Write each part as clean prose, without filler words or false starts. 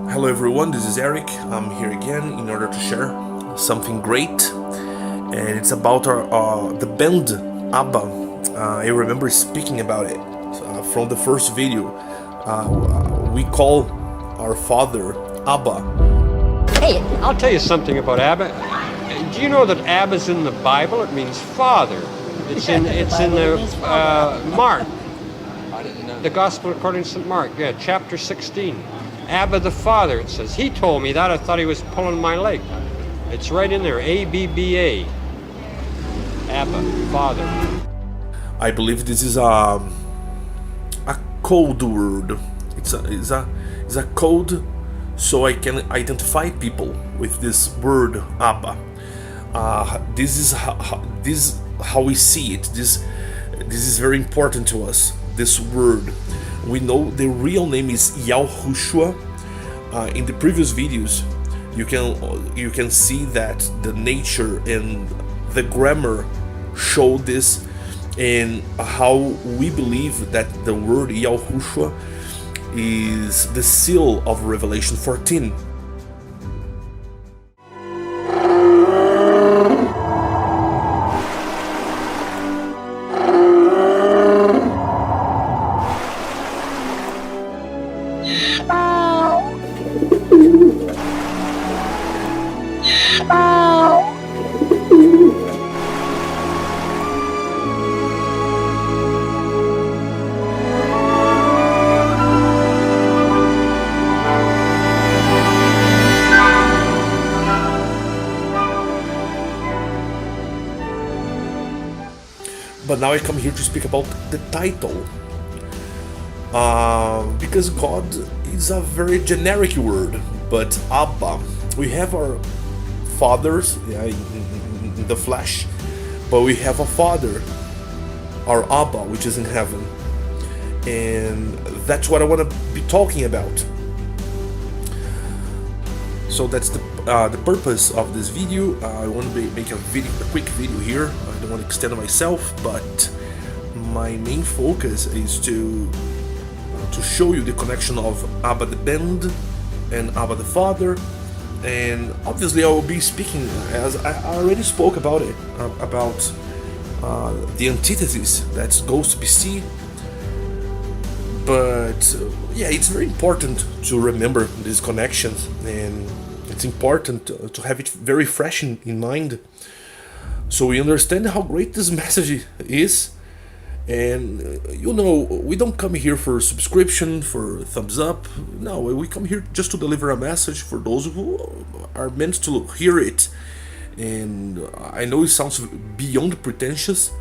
Hello everyone, this is Eric. I'm here again in order to share something great, and it's about the band ABBA. I remember speaking about it from the first video. We call our father ABBA. Hey, I'll tell you something about ABBA. Do you know that ABBA's in the Bible? It means father. It's in the Mark, the Gospel according to St. Mark, chapter 16. ABBA the Father, it says. He told me that. I thought he was pulling my leg. It's right in there, ABBA. ABBA, Father. I believe this is a code word. It's a code so I can identify people with this word ABBA. This is how we see it. This is very important to us. This word. We know the real name is Yahushua. In the previous videos, you can see that the nature and the grammar show this, and how we believe that the word Yahushua is the seal of Revelation 14. But now I come here to speak about the title, because God is a very generic word. But Abba, we have our fathers, in the flesh, but we have a father, our Abba, which is in heaven, and that's what I want to be talking about. So that's the purpose of this video. I want to make a quick video here. I don't want to extend myself, but my main focus is to show you the connection of ABBA the band and ABBA the father. And obviously I will be speaking, as I already spoke about it, about the antithesis that goes to BC. But yeah, it's very important to remember these connections, and it's important to have it very fresh in mind, so we understand how great this message is. And we don't come here for subscription, for thumbs up. No, we come here just to deliver a message for those who are meant to hear it. And I know it sounds beyond pretentious,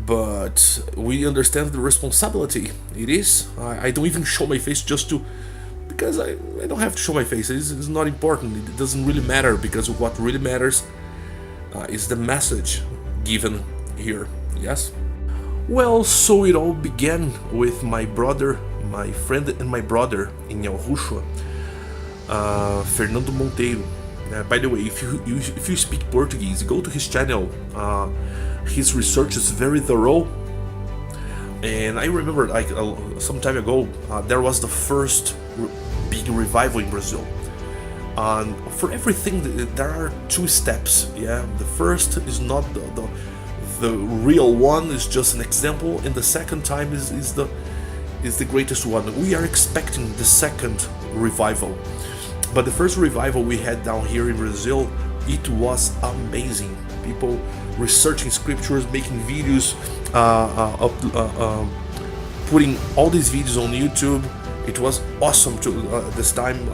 but we understand the responsibility it is. I don't even show my face just to, because I don't have to show my face. It's not important. It doesn't really matter, because what really matters is the message given here. Yes? Well, so it all began with my brother, my friend and my brother in Yahushua, Fernando Monteiro. By the way, if you speak Portuguese, go to his channel. His research is very thorough. And I remember, like some time ago, there was the first big revival in Brazil. For everything, there are two steps. Yeah, the first is not the real one, is just an example, and the second time is the greatest one. We are expecting the second revival, but the first revival we had down here in Brazil, it was amazing. People researching scriptures, making videos, putting all these videos on YouTube. It was awesome. This time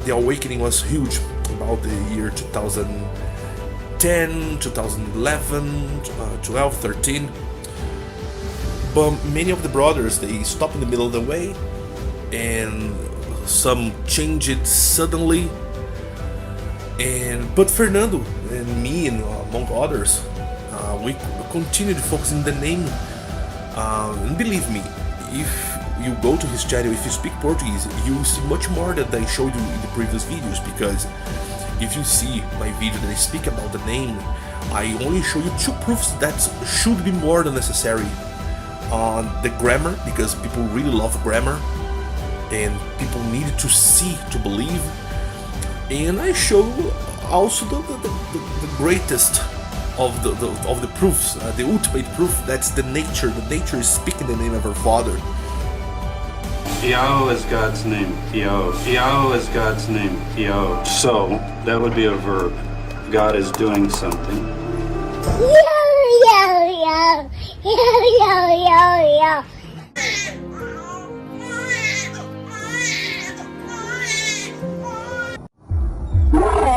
the awakening was huge, about the year 2010, 2011, 12, 13. But many of the brothers, they stopped in the middle of the way, and some changed it suddenly. But Fernando and me, and among others, we continued focusing the name. And believe me, if you go to his channel, if you speak Portuguese, you will see much more than I showed you in the previous videos, because if you see my video that I speak about the name, I only show you two proofs that should be more than necessary on the grammar, because people really love grammar and people needed to see to believe. And I show also the greatest of the proofs, the ultimate proof. That's the nature. The nature is speaking the name of her Father. Yao is God's name. Yao. Yao is God's name. Yao. So that would be a verb. God is doing something. Yo, yo, yo. Yo, yo, yo, yo. Yeah.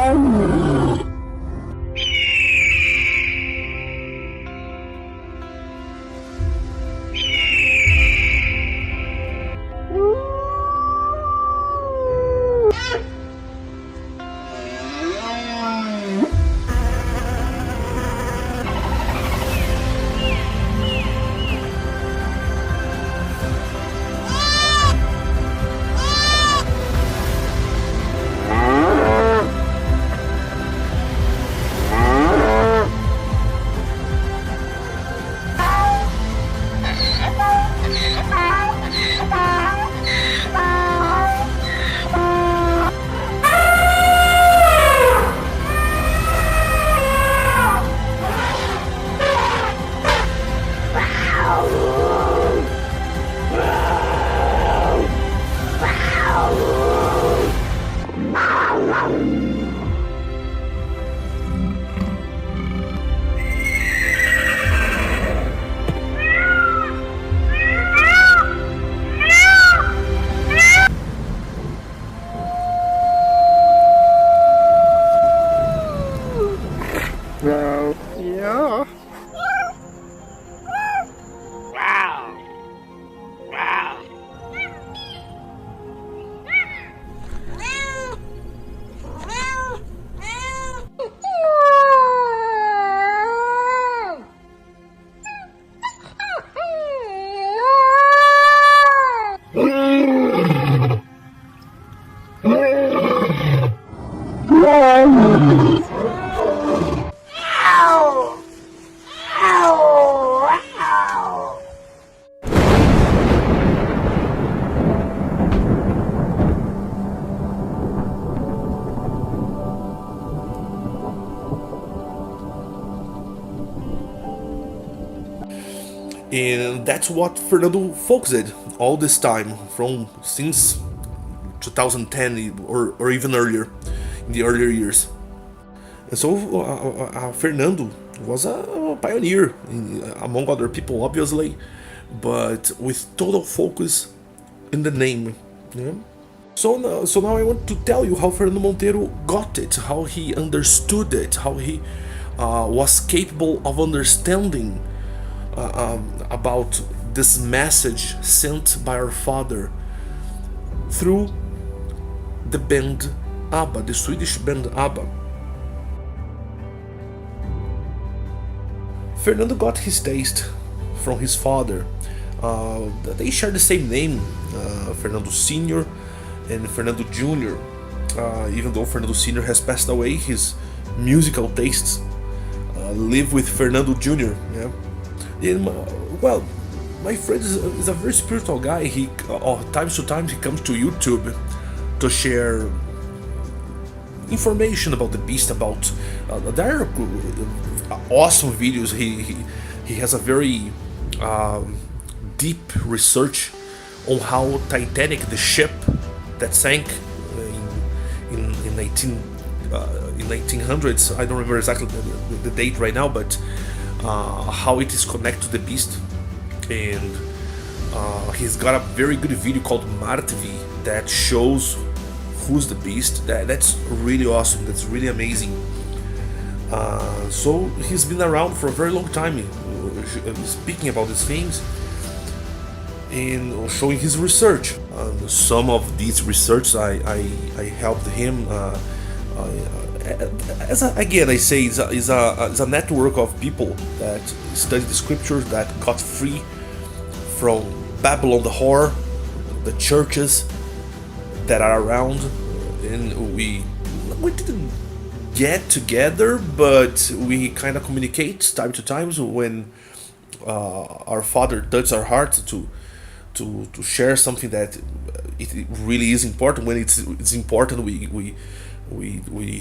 And that's what Fernando focused all this time, from since 2010 or even earlier, in the earlier years. And so Fernando was a pioneer among other people, obviously, but with total focus in the name. Yeah? So now I want to tell you how Fernando Monteiro got it, how he understood it, how he was capable of understanding about this message sent by our Father through the band ABBA, the Swedish band ABBA. Fernando got his taste from his father. They share the same name, Fernando Sr. and Fernando Jr. Even though Fernando Sr. has passed away, his musical tastes live with Fernando Jr. Yeah? And, well, my friend is a very spiritual guy. He times to times he comes to YouTube to share information about the beast. About there are awesome videos. He has a very deep research on how Titanic, the ship that sank in 1900s. I don't remember exactly the date right now, but how it is connected to the beast. And he's got a very good video called Martvi that shows who's the beast. That's really awesome. That's really amazing. So he's been around for a very long time, speaking about these things and showing his research. Some of these research I helped him. Again, I say it's a network of people that study the scriptures, that got free from Babylon the whore, the churches that are around, and we didn't get together, but we kind of communicate time to time when our father touched our heart to share something that it really is important. When it's important, we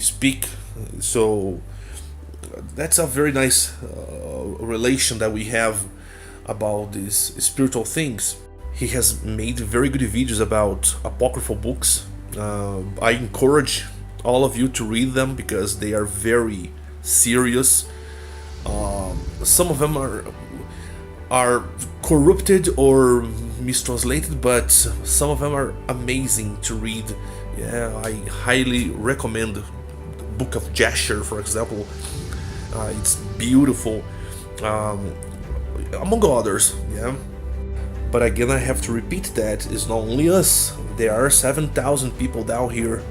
speak. So that's a very nice relation that we have about these spiritual things. He has made very good videos about apocryphal books. I encourage all of you to read them because they are very serious. Some of them are corrupted or mistranslated, but some of them are amazing to read. Yeah, I highly recommend the Book of Jasher, for example. It's beautiful, among others. Yeah, but again, I have to repeat that it's not only us. There are 7,000 people down here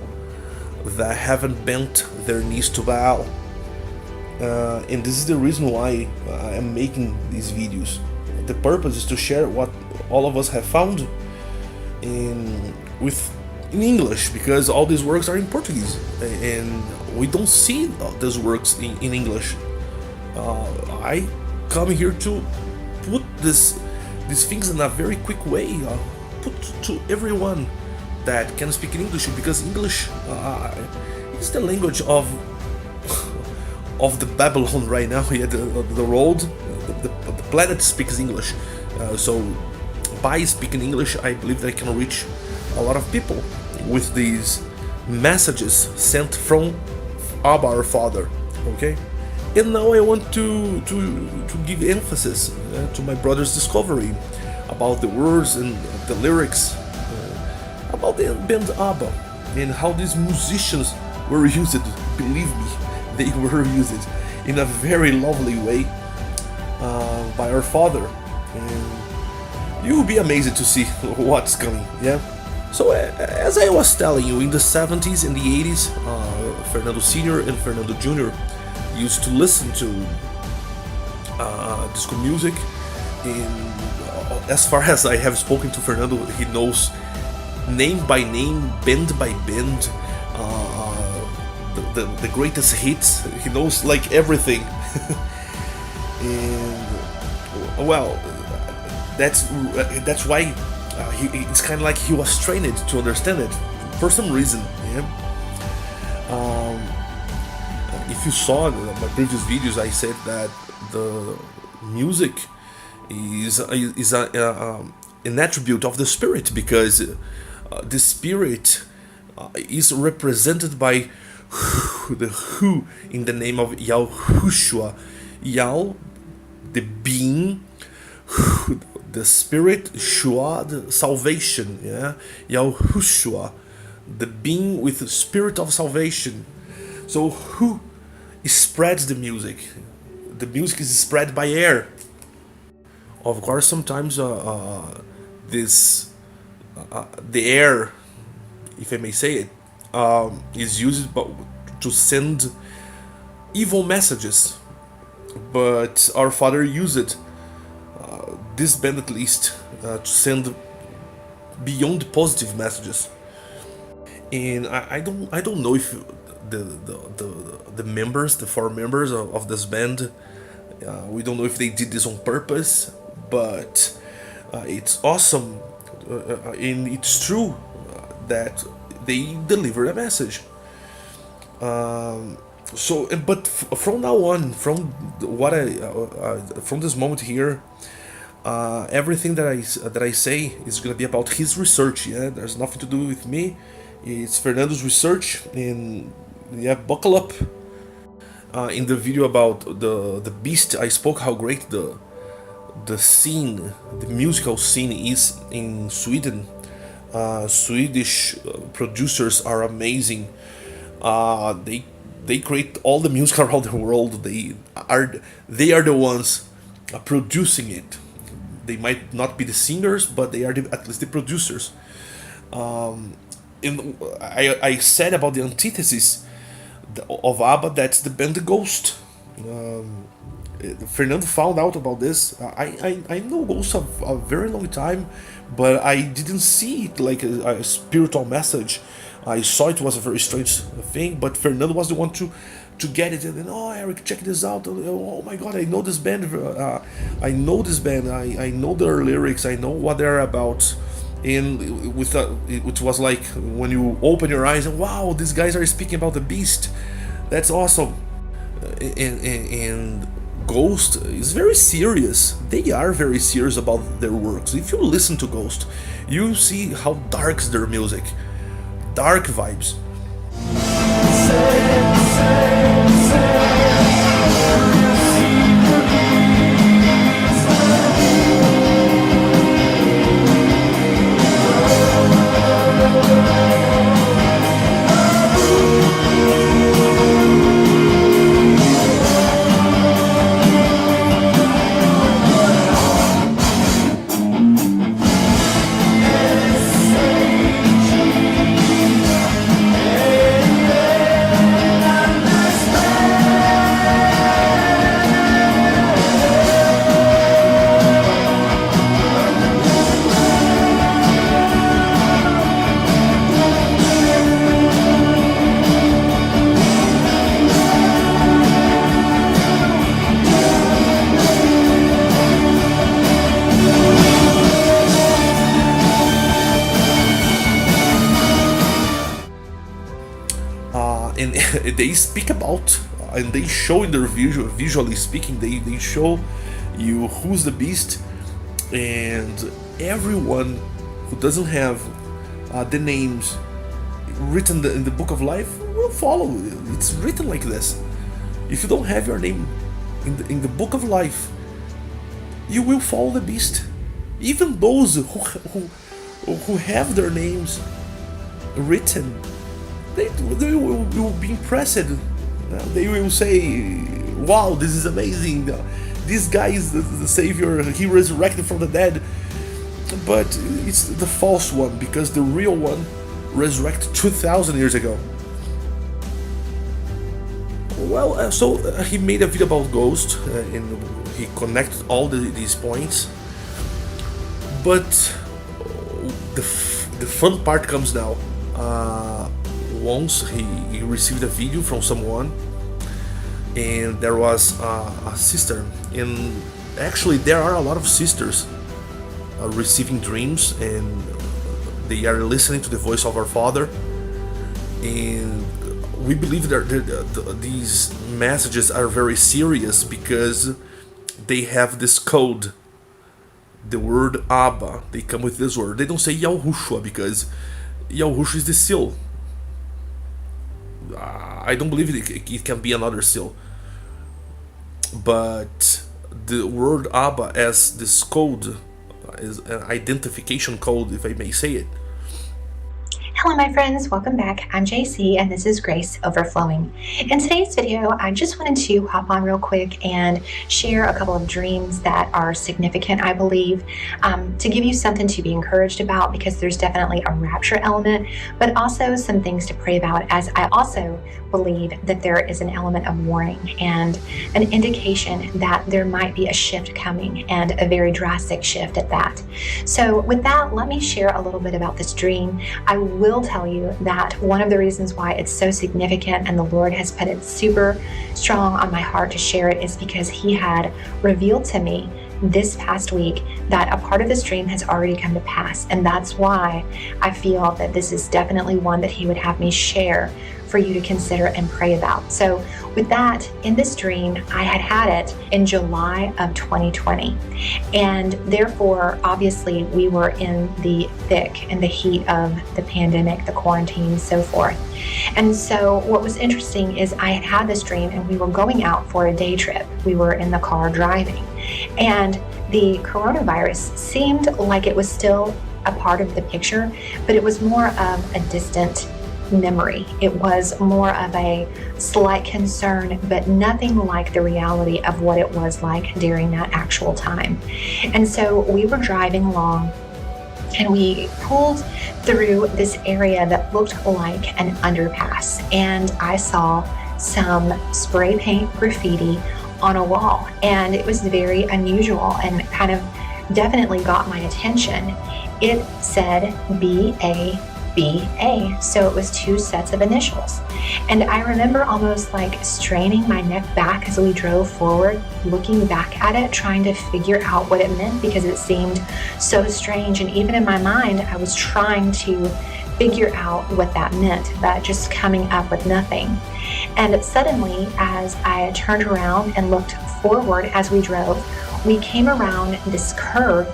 that haven't bent their knees to Baal. And this is the reason why I am making these videos. The purpose is to share what all of us have found in English, because all these works are in Portuguese and we don't see these works in English. I come here to put these things in a very quick way, put to everyone that can speak in English, because English is the language of the Babylon right now. Yeah, the world, the planet speaks English. So by speaking English, I believe that I can reach a lot of people with these messages sent from ABBA, our Father. Okay, and now I want to give emphasis to my brother's discovery about the words and the lyrics, about the band ABBA and how these musicians were used. Believe me, they were used in a very lovely way by our Father, and you will be amazed to see what's coming. Yeah. So as I was telling you, in the 70s and the 80s, Fernando Sr. and Fernando Jr. used to listen to disco music. And as far as I have spoken to Fernando, he knows name by name, band by band, the greatest hits. He knows like everything. And well, that's why it's kind of like he was trained to understand it for some reason. Yeah. If you saw my previous videos, I said that the music is an attribute of the spirit, because the spirit is represented by the who in the name of Yahushua. Yah, the being, the spirit, Shua, the salvation. Yeah, Yahushua, the being with the spirit of salvation. So who spreads the music? The music is spread by air. Of course, sometimes the air, if I may say it, is used to send evil messages. But our Father used it, this band at least, to send beyond positive messages. And I don't know if the members, the four members of this band, we don't know if they did this on purpose, but it's awesome, and it's true that they deliver a message. But from now on, from what from this moment here, everything that I say is gonna be about his research. Yeah, there's nothing to do with me. It's Fernando's research, and yeah, buckle up. In the video about the beast, I spoke how great the scene, the musical scene is in Sweden. Swedish producers are amazing. They create all the music around the world. They are the ones producing it. They might not be the singers, but they are at least the producers. I said about the antithesis of ABBA, that's the band Ghost. Fernando found out about this. I know Ghost a very long time, but I didn't see it like a spiritual message I saw it was a very strange thing, but Fernando was the one to get it. And then, oh, Eric, check this out. Oh my God, I know this band. I know this band. I know their lyrics. I know what they're about. And it was like when you open your eyes and wow, these guys are speaking about the Beast. That's awesome. And Ghost is very serious. They are very serious about their works. If you listen to Ghost, you see how dark is their music. Dark vibes. And they speak about, and they show in their visually speaking, they show you who's the Beast, and everyone who doesn't have the names written in the book of life will follow. It's written like this. If you don't have your name in the book of life, you will follow the Beast. Even those who have their names written, they will be impressed. They will say, wow, this is amazing. This guy is the savior. He resurrected from the dead. But it's the false one, because the real one resurrected 2,000 years ago. Well, so he made a video about Ghost, and he connected all these points. But the fun part comes now. Once he received a video from someone, and there was a sister, and actually there are a lot of sisters receiving dreams, and they are listening to the voice of our Father, and we believe that these messages are very serious because they have this code. The word ABBA, they come with this word. They don't say Yahushua because Yahushua is the seal. I don't believe it can be another seal. But the word ABBA as this code is an identification code, if I may say it. Hello my friends, welcome back. I'm JC and this is Grace Overflowing. In today's video, I just wanted to hop on real quick and share a couple of dreams that are significant, I believe, to give you something to be encouraged about, because there's definitely a rapture element, but also some things to pray about, as I also believe that there is an element of warning and an indication that there might be a shift coming, and a very drastic shift at that. So with that, let me share a little bit about this dream. I will tell you that one of the reasons why it's so significant and the Lord has put it super strong on my heart to share it is because He had revealed to me this past week that a part of this dream has already come to pass, and that's why I feel that this is definitely one that He would have me share for you to consider and pray about. So with that, in this dream, I had it in July of 2020. And therefore, obviously, we were in the thick and the heat of the pandemic, the quarantine, so forth. And so what was interesting is I had this dream and we were going out for a day trip. We were in the car driving. And the coronavirus seemed like it was still a part of the picture, but it was more of a distant memory. It was more of a slight concern, but nothing like the reality of what it was like during that actual time. And so we were driving along and we pulled through this area that looked like an underpass, and I saw some spray paint graffiti on a wall, and it was very unusual and kind of definitely got my attention. It said BA BA. So it was 2 sets of initials. And I remember almost like straining my neck back as we drove forward, looking back at it, trying to figure out what it meant because it seemed so strange. And even in my mind, I was trying to figure out what that meant, but just coming up with nothing. And suddenly, as I turned around and looked forward as we drove, we came around this curve,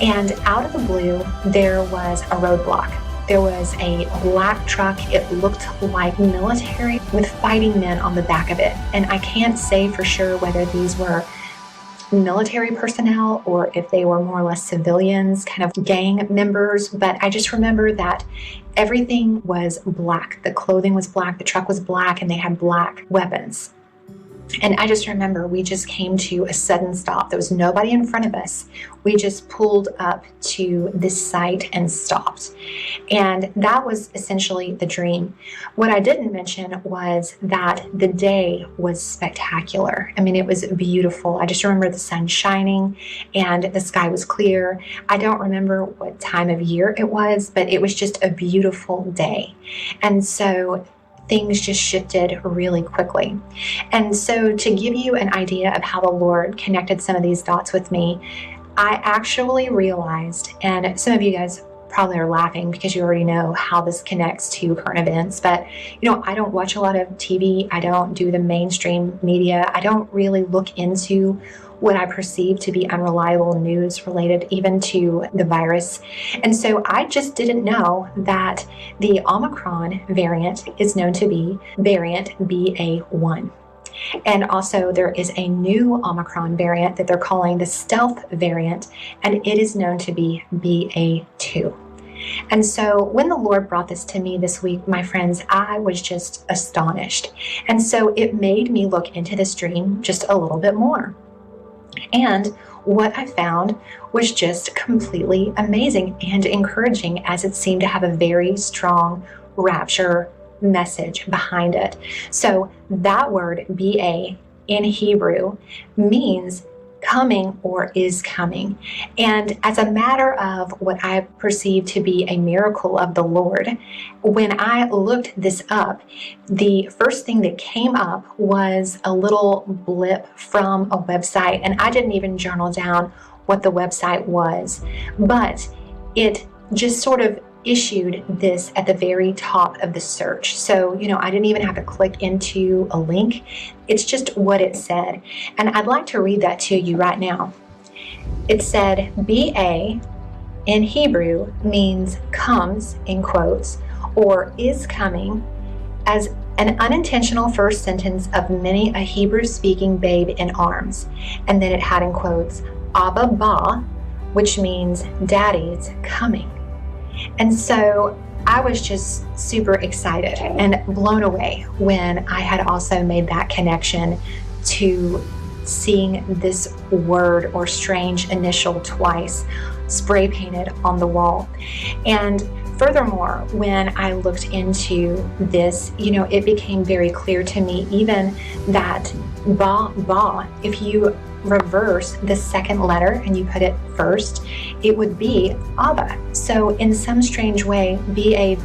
and out of the blue, there was a roadblock. There was a black truck. It looked like military with fighting men on the back of it. And I can't say for sure whether these were military personnel or if they were more or less civilians, kind of gang members. But I just remember that everything was black. The clothing was black, the truck was black, and they had black weapons. And I just remember we just came to a sudden stop. There was nobody in front of us. We just pulled up to this site and stopped. And that was essentially the dream. What I didn't mention was that the day was spectacular. I mean, it was beautiful. I just remember the sun shining and the sky was clear. I don't remember what time of year it was, but it was just a beautiful day. And so things just shifted really quickly. And so to give you an idea of how the Lord connected some of these dots with me, I actually realized, and some of you guys probably are laughing because you already know how this connects to current events, but I don't watch a lot of TV. I don't do the mainstream media. I don't really look into what I perceive to be unreliable news related even to the virus. And so I just didn't know that the Omicron variant is known to be variant BA1. And also there is a new Omicron variant that they're calling the stealth variant, and it is known to be BA2. And so when the Lord brought this to me this week, my friends, I was just astonished. And so it made me look into this dream just a little bit more. And what I found was just completely amazing and encouraging, as it seemed to have a very strong rapture message behind it. So that word BA in Hebrew means coming or is coming. And as a matter of what I perceive to be a miracle of the Lord, when I looked this up, the first thing that came up was a little blip from a website, and I didn't even journal down what the website was, but it just sort of issued this at the very top of the search. So, I didn't even have to click into a link. It's just what it said. And I'd like to read that to you right now. It said, BA in Hebrew means comes, in quotes, or is coming, as an unintentional first sentence of many a Hebrew-speaking babe in arms. And then it had in quotes, ABBA, which means daddy's coming. And so I was just super excited and blown away when I had also made that connection to seeing this word or strange initial twice spray painted on the wall. And furthermore, when I looked into this, it became very clear to me even that ba, if you reverse the second letter and you put it first, it would be ABBA. So in some strange way, BA,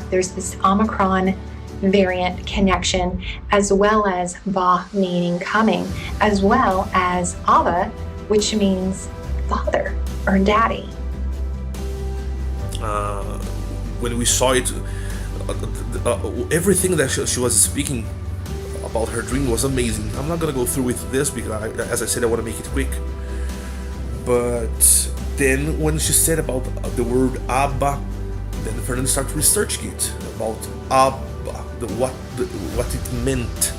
there's this Omicron variant connection, as well as ba meaning coming, as well as ABBA, which means father or daddy. When we saw it, everything that she was speaking about her dream was amazing. I'm not gonna go through with this because, as I said, I want to make it quick. But then when she said about the word ABBA, then Fernando started researching it about ABBA, what it meant.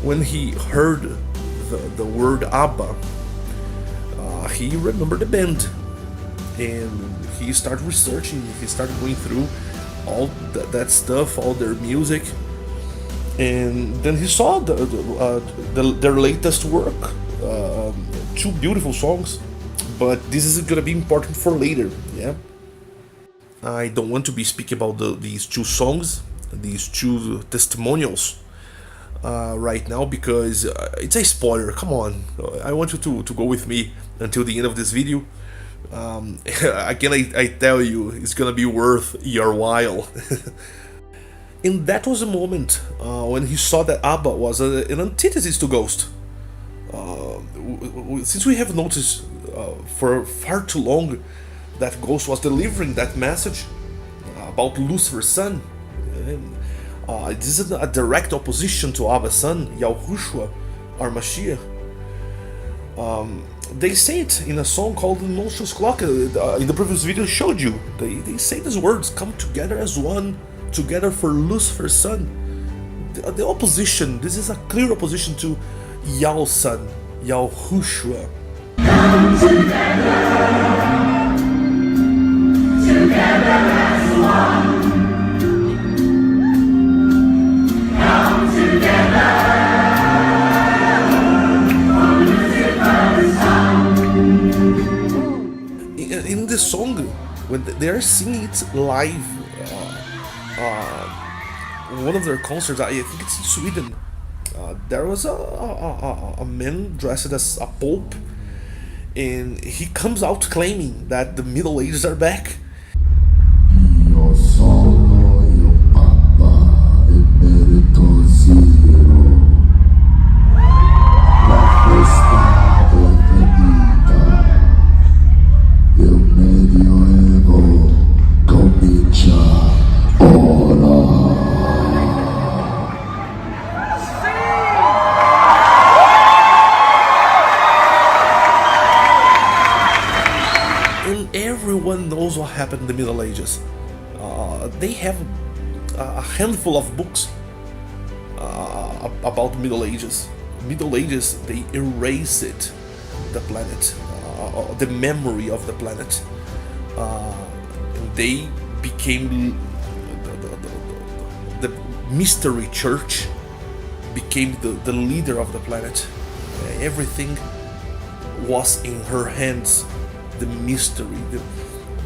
When he heard the word ABBA, he remembered the band, and he started researching. He started going through all that stuff, all their music, and then he saw their latest work, 2 beautiful songs. But this is gonna be important for later. Yeah, I don't want to be speaking about these 2 songs, these 2 testimonials right now, because it's a spoiler. Come on, I want you to go with me until the end of this video, Again, I tell you, it's gonna be worth your while. And that was a moment when he saw that ABBA was an antithesis to Ghost. Since we have noticed for far too long that Ghost was delivering that message about Lucifer's son, this is a direct opposition to Abba's son, Yahushua, or Mashiach. They say it in a song called Monstrous Clock. In the previous video I showed you. They say these words, come together as one, together for Lucifer's son. The opposition, this is a clear opposition to Yahweh's son, Yahushua. Come together as one. Come together. In the song, when they are singing it live, one of their concerts, I think it's in Sweden, there was a man dressed as a pope, and he comes out claiming that the Middle Ages are back. Io sono il Papa Emeritosiro, la festa è finita, il Medioevo comincia ora. And everyone knows what happened in the Middle Ages. They have a handful of books about the Middle Ages. Middle Ages, they erased the planet, the memory of the planet. They became the mystery church, became the leader of the planet. Everything was in her hands. The mystery,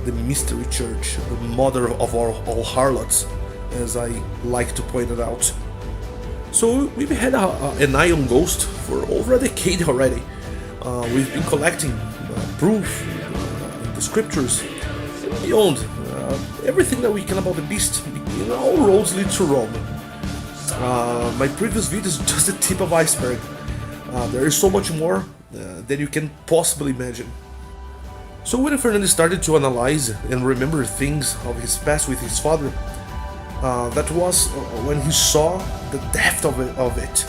the mystery church, the mother of all harlots, as I like to point it out. So we've had an eye on Ghost for over a decade already. We've been collecting proof, the scriptures, and beyond, everything that we can about the beast. All roads lead to Rome. My previous video is just the tip of iceberg. There is so much more than you can possibly imagine. So when Fernandez started to analyze and remember things of his past with his father, that was when he saw the depth of it.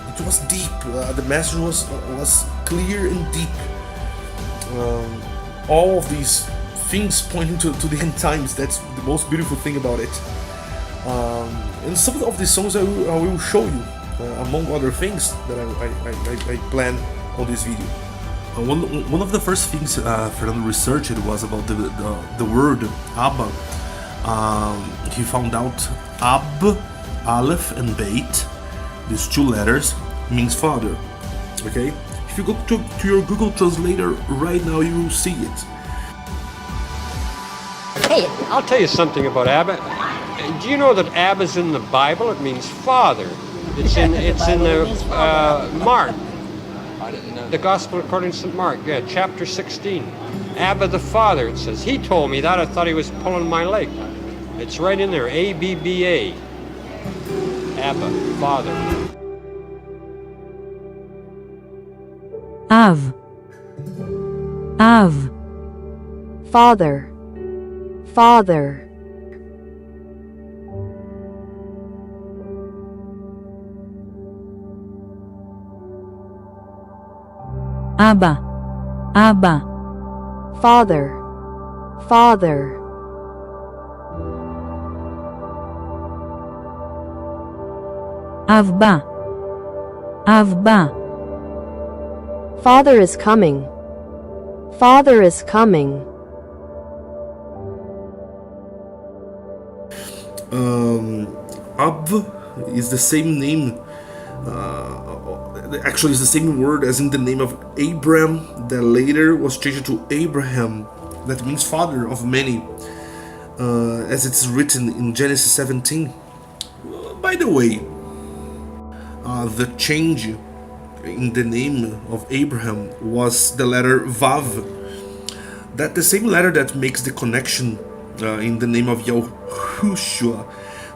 It was deep. The message was clear and deep. All of these things pointing to the end times. That's the most beautiful thing about it. And some of these songs I will show you, among other things that I plan on this video. One of the first things Fernando researched was about the word ABBA. He found out Ab, Aleph, and Beit, these two letters, means father. Okay? If you go to your Google Translator right now, you will see it. Hey, I'll tell you something about ABBA. Do you know that ABBA's in the Bible? It means father. It's in the Mark. The Gospel according to St. Mark, chapter 16. ABBA the Father, it says. He told me that. I thought he was pulling my leg. It's right in there, ABBA. ABBA, Father. Av. Av. Father. Father. Abba, Abba, Father, Father. Avba, Avba. Father is coming. Father is coming. Ab is the same name. Actually, it's the same word as in the name of Abram, that later was changed to Abraham, that means father of many, as it's written in Genesis 17. By the way, the change in the name of Abraham was the letter Vav. That the same letter that makes the connection in the name of Yahushua,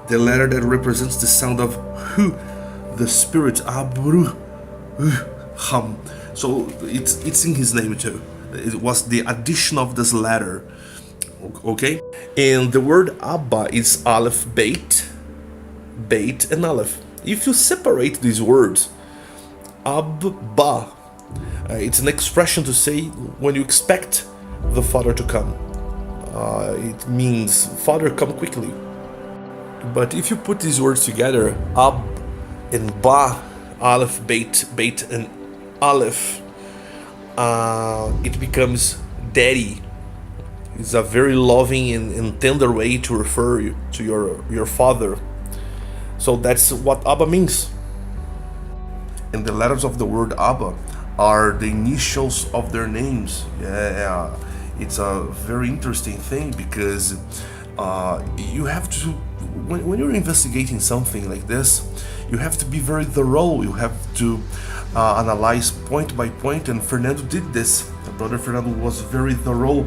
the letter that represents the sound of Hu, the spirit, Abru, Ham. So it's in his name too. It was the addition of this letter. Okay, and the word Abba is Aleph, Beit, and Aleph. If you separate these words, Abba, it's an expression to say when you expect the Father to come. It means Father, come quickly. But if you put these words together, Ab and Ba, Aleph, Beit, and Aleph, it becomes Daddy. It's a very loving and tender way to refer to your father. So that's what Abba means. And the letters of the word Abba are the initials of their names. Yeah, it's a very interesting thing because you have to, when you're investigating something like this, you have to be very thorough. You have to analyze point by point, and Fernando did this. Brother Fernando was very thorough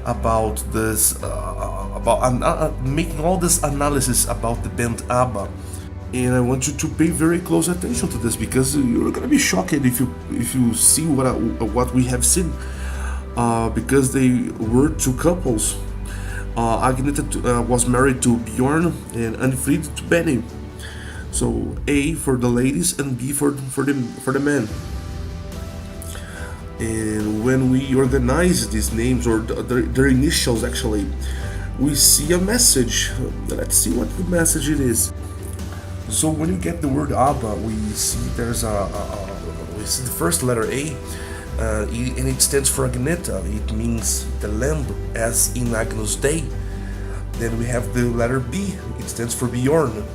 about this, about making all this analysis about the band ABBA. And I want you to pay very close attention to this because you're gonna be shocked if you see what we have seen. Because they were two couples. Agneta was married to Bjorn and Anfrid to Benny. So A for the ladies and B for the men. And when we organize these names, or their initials actually, we see a message. Let's see what the message it is. So when you get the word Abba, we see there's we see the first letter A, and it stands for Agneta. It means the lamb, as in Agnus Dei. Then we have the letter B. It stands for Bjorn.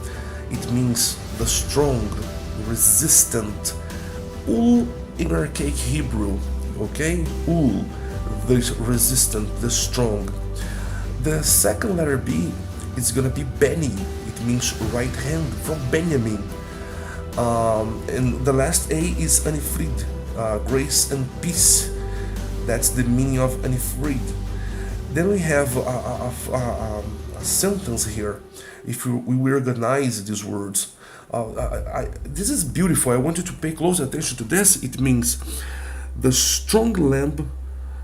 It means the strong, resistant. Ul in archaic Hebrew, okay? Ul, the resistant, the strong. The second letter B is gonna be Benny. It means right hand, from Benjamin. And the last A is Anifrid, grace and peace. That's the meaning of Anifrid. Then we have a sentence here. If we organize these words, this is beautiful. I want you to pay close attention to this. It means the strong lamb,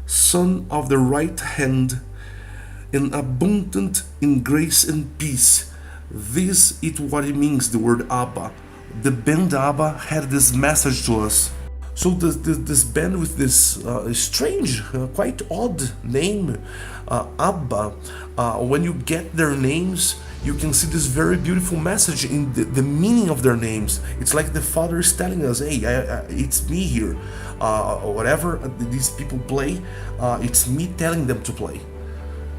son of the right hand, and abundant in grace and peace. This is what it means, the word Abba. The band Abba had this message to us. So this band with this strange, quite odd name, Abba, when you get their names, you can see this very beautiful message in the meaning of their names. It's like the Father is telling us, hey, it's me here. Whatever these people play, it's me telling them to play.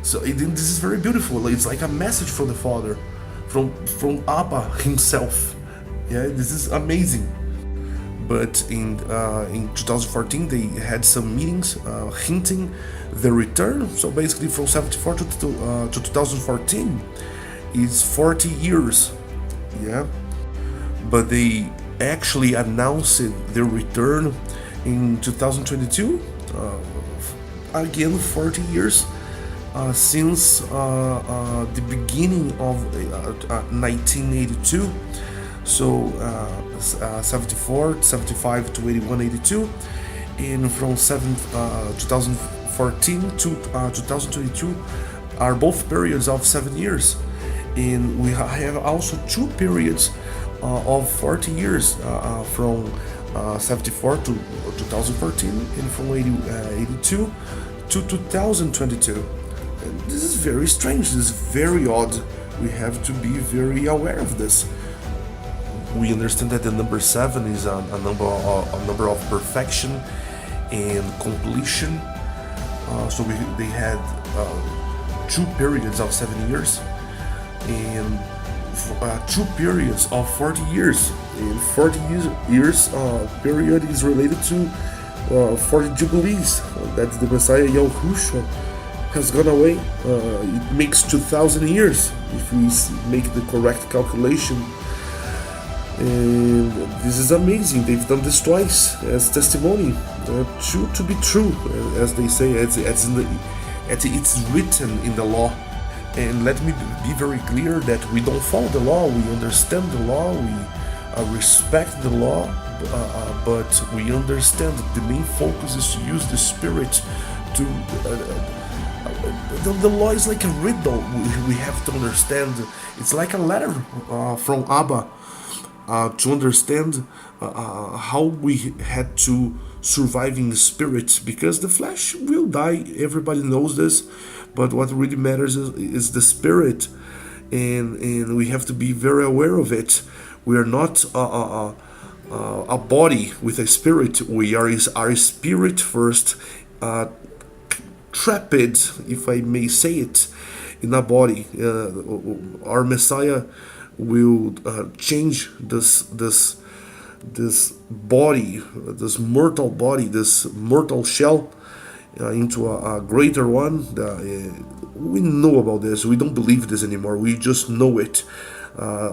So this is very beautiful. It's like a message from the Father, from Abba himself. Yeah, this is amazing. But in 2014 they had some meetings hinting the return. So basically from 74 to 2014 is 40 years. Yeah, but they actually announced their return in 2022. Again, 40 years since the beginning of 1982. So 74, 75 to 81, 82, and from 2014 to 2022 are both periods of 7 years, and we have also two periods of 40 years from 74 to 2014 and from 82 to 2022. And this is very strange. This is very odd. We have to be very aware of this. We understand that the number 7 is a number of perfection and completion. So they had two periods of 7 years and two periods of 40 years. And 40 years period is related to 40 jubilees. That the Messiah Yahushua has gone away. It makes 2,000 years if we make the correct calculation. And this is amazing. They've done this twice as testimony. to be true, as they say, as it's written in the law. And let me be very clear that we don't follow the law, we understand the law, we respect the law, but we understand that the main focus is to use the Spirit to... the law is like a riddle we have to understand. It's like a letter from ABBA to understand how we had to survive in the Spirit, because the flesh will die, everybody knows this, but what really matters is the Spirit, and we have to be very aware of it. We are not a body with a spirit. We are our spirit first, trapped, if I may say it, in a body. Our Messiah will change this body, this mortal body, this mortal shell, into a greater one. We know about this. We don't believe this anymore. We just know it.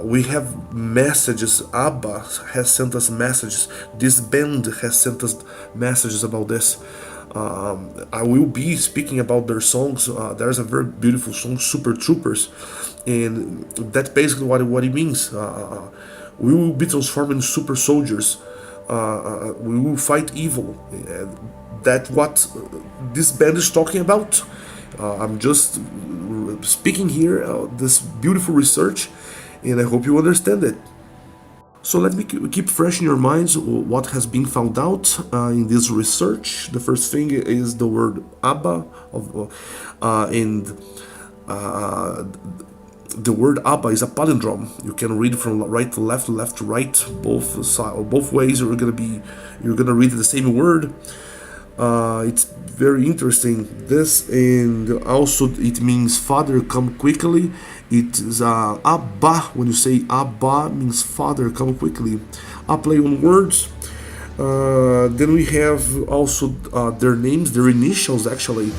We have messages. ABBA has sent us messages. This band has sent us messages about this. I will be speaking about their songs. There's a very beautiful song, Super Troopers, and that's basically what it means. We will be transformed in super soldiers. We will fight evil. That's what this band is talking about. I'm just speaking here this beautiful research, and I hope you understand it. So let me keep fresh in your minds what has been found out in this research. The first thing is the word ABBA, and the word ABBA is a palindrome. You can read from right to left to right, both ways. You're gonna read the same word. It's very interesting, this, and also it means Father, come quickly. It is Abba. When you say Abba, means Father, come quickly. A play on words. Then we have also their names, their initials actually.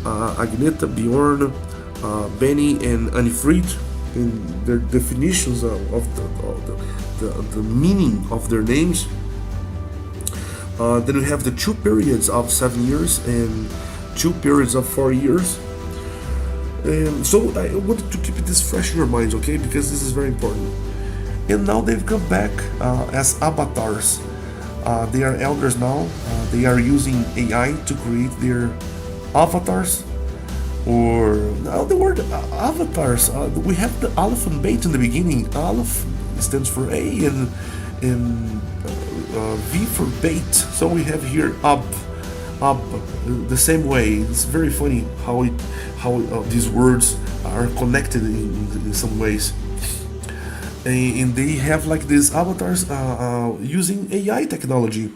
Agneta, Bjorn, Benny, and Anifrid, and their definitions of the meaning of their names. Then we have the 2 periods of 7 years and 2 periods of 4 years. And so I wanted to keep this fresh in your minds, okay? Because this is very important. And now they've come back as avatars. They are elders now. They are using AI to create their avatars. Or now the word avatars. We have the Aleph and Beit in the beginning. Aleph stands for A, and V for Beit. So we have here Ab, the same way. It's very funny how these words are connected in some ways. And they have like these avatars using AI technology.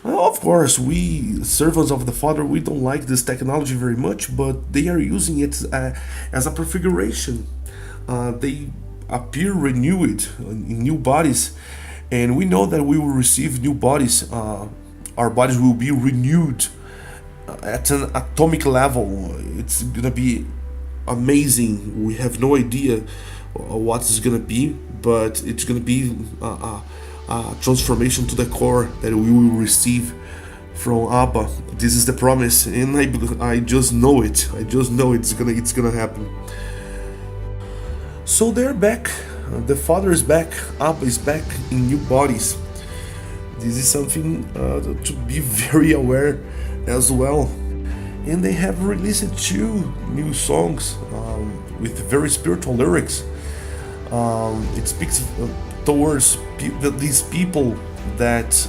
Of course, we servants of the Father, we don't like this technology very much, but they are using it as a prefiguration. They appear renewed in new bodies, and we know that we will receive new bodies. Our bodies will be renewed at an atomic level. It's gonna be amazing. We have no idea what it's gonna be, but it's gonna be a transformation to the core that we will receive from Abba. This is the promise, and I just know it. I just know it's gonna happen. So they're back. The Father is back. Abba is back in new bodies. This is something to be very aware as well. And they have released 2 new songs with very spiritual lyrics. It speaks towards these people that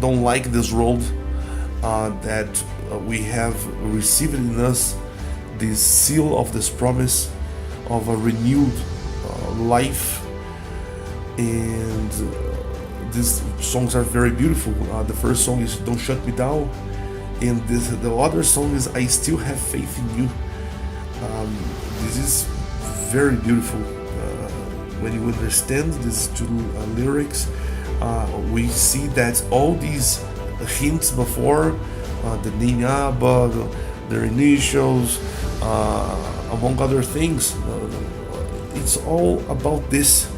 don't like this world, that we have received in us this seal of this promise of a renewed life. And these songs are very beautiful. The first song is Don't Shut Me Down, and the other song is I Still Have Faith in You. This is very beautiful. When you understand these 2 lyrics, we see that all these hints before, the name Abba, their initials, among other things, it's all about this.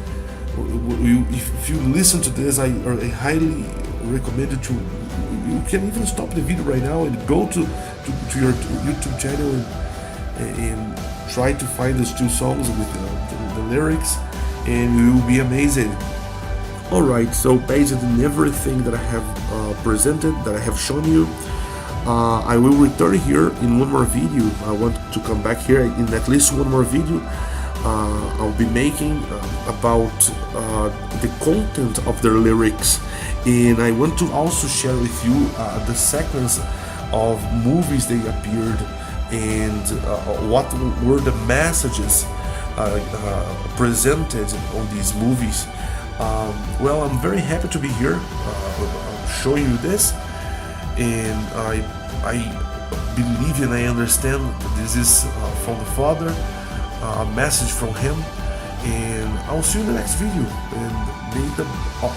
If you listen to this, I highly recommend you to you can even stop the video right now and go to your YouTube channel and try to find those two songs with the lyrics, and you will be amazing. Alright, so based on everything that I have presented, that I have shown you, I will return here in one more video. I want to come back here in at least one more video. I'll be making about the content of their lyrics, and I want to also share with you the sequence of movies they appeared and what were the messages presented on these movies. Well, I'm very happy to be here showing you this, and I believe and I understand that this is from the Father, a message from Him, and I'll see you in the next video, and may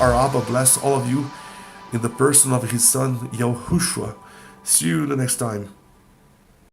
our ABBA bless all of you in the person of His Son Yahushua. See you the next time.